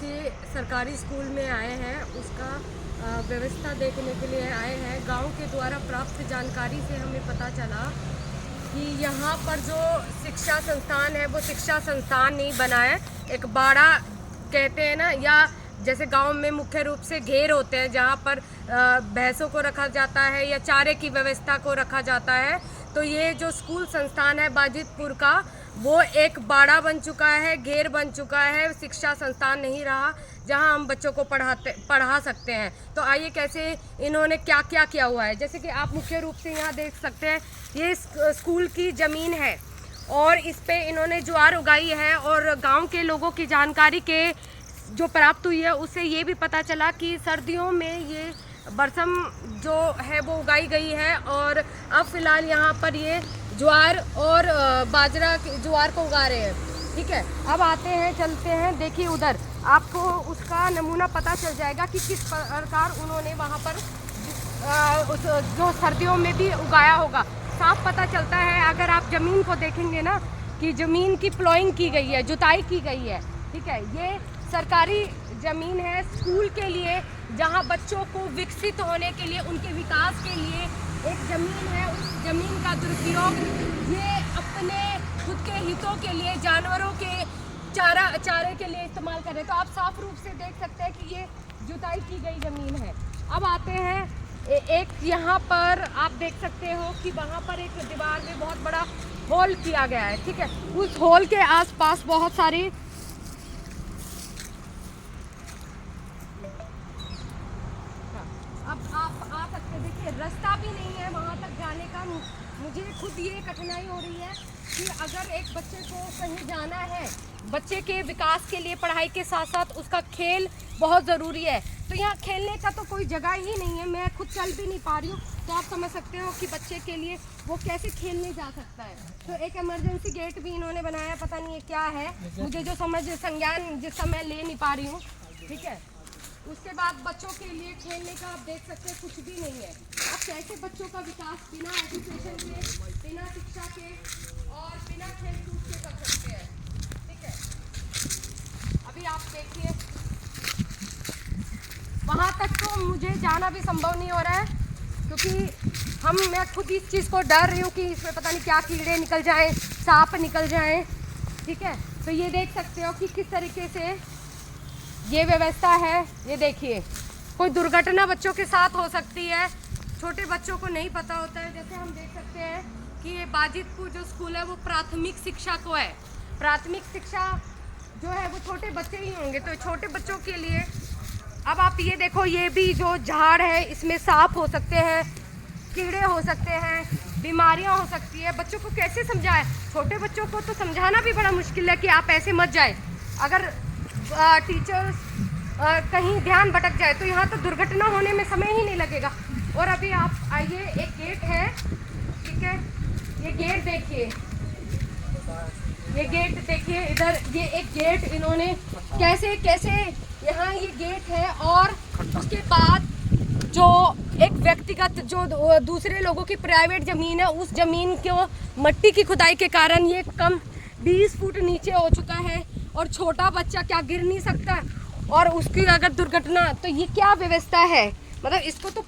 के सरकारी स्कूल में आए हैं, उसका व्यवस्था देखने के लिए आए हैं। गांव के द्वारा प्राप्त जानकारी से हमें पता चला कि यहाँ पर जो शिक्षा संस्थान है वो शिक्षा संस्थान नहीं बना है, एक बाड़ा कहते हैं ना, या जैसे गांव में मुख्य रूप से घेर होते हैं जहाँ पर भैंसों को रखा जाता है या चारे की व्यवस्था को रखा जाता है। तो ये जो स्कूल संस्थान है बाजितपुर का, वो एक बाड़ा बन चुका है, घेर बन चुका है, शिक्षा संस्थान नहीं रहा जहां हम बच्चों को पढ़ा सकते हैं। तो आइए कैसे इन्होंने क्या क्या किया हुआ है। जैसे कि आप मुख्य रूप से यहाँ देख सकते हैं, ये स्कूल की ज़मीन है और इस पे इन्होंने ज्वार उगाई है। और गांव के लोगों की जानकारी के जो प्राप्त हुई है उससे ये भी पता चला कि सर्दियों में ये बरसम जो है वो उगाई गई है और अब फिलहाल यहाँ पर ये ज्वार और बाजरा ज्वार को उगा रहे हैं। ठीक है, अब आते हैं, चलते हैं, देखिए उधर आपको उसका नमूना पता चल जाएगा कि किस प्रकार उन्होंने वहाँ पर जो सर्दियों में भी उगाया होगा। साफ पता चलता है अगर आप ज़मीन को देखेंगे ना कि ज़मीन की प्लॉइंग की गई है, जुताई की गई है। ठीक है, ये सरकारी ज़मीन है स्कूल के लिए, जहाँ बच्चों को विकसित होने के लिए, उनके विकास के लिए एक ज़मीन है। उस ज़मीन का दुरुपयोग ये अपने खुद के हितों के लिए, जानवरों के चारे के लिए इस्तेमाल कर रहे हैं। तो आप साफ रूप से देख सकते हैं कि ये जुताई की गई ज़मीन है। अब आते हैं एक यहाँ पर आप देख सकते हो कि वहाँ पर एक दीवार में बहुत बड़ा होल किया गया है। ठीक है, उस होल के आसपास बहुत सारी अब आप आ सकते, देखिए रास्ता भी नहीं है वहाँ तक जाने का। मुझे खुद ये कठिनाई हो रही है कि अगर एक बच्चे को कहीं जाना है, बच्चे के विकास के लिए पढ़ाई के साथ साथ उसका खेल बहुत ज़रूरी है, तो यहाँ खेलने का तो कोई जगह ही नहीं है। मैं खुद चल भी नहीं पा रही हूँ, तो आप समझ सकते हो कि बच्चे के लिए वो कैसे खेलने जा सकता है। तो एक इमरजेंसी गेट भी इन्होंने बनाया, पता नहीं ये क्या है, मुझे जो संज्ञान जिस समय ले नहीं पा रही हूँ। ठीक है, उसके बाद बच्चों के लिए खेलने का आप देख सकते हैं कुछ भी नहीं है। आप कैसे बच्चों का विकास बिना एजुकेशन के, बिना शिक्षा के और बिना खेल कूद के कर सकते हैं। ठीक है, अभी आप देखिए वहाँ तक तो मुझे जाना भी संभव नहीं हो रहा है, क्योंकि मैं खुद इस चीज़ को डर रही हूँ कि इसमें पता नहीं क्या कीड़े निकल जाएं, सांप निकल जाएं। ठीक है, तो ये देख सकते हो कि किस तरीके से ये व्यवस्था है। ये देखिए, कोई दुर्घटना बच्चों के साथ हो सकती है, छोटे बच्चों को नहीं पता होता है। जैसे हम देख सकते हैं कि ये बाजितपुर जो स्कूल है वो प्राथमिक शिक्षा को है। प्राथमिक शिक्षा जो है वो छोटे बच्चे ही होंगे, तो छोटे बच्चों के लिए अब आप ये देखो, ये भी जो झाड़ है इसमें सांप हो सकते हैं, कीड़े हो सकते हैं, बीमारियां हो सकती है। बच्चों को कैसे समझाएं? छोटे बच्चों को तो समझाना भी बड़ा मुश्किल है कि आप ऐसे मत जाए। अगर टीचर्स कहीं ध्यान भटक जाए तो यहाँ तो दुर्घटना होने में समय ही नहीं लगेगा। और अभी आप आइए, एक गेट है। ठीक है, ये गेट देखिए, ये गेट देखिए इधर, ये एक गेट इन्होंने कैसे कैसे यहाँ ये गेट है। और उसके बाद जो एक व्यक्तिगत जो दूसरे लोगों की प्राइवेट ज़मीन है, उस ज़मीन को मट्टी की खुदाई के कारण ये कम 20 फुट नीचे हो चुका है और छोटा बच्चा क्या गिर नहीं सकता। और उसकी अगर दुर्घटना, तो ये क्या व्यवस्था है, मतलब इसको तो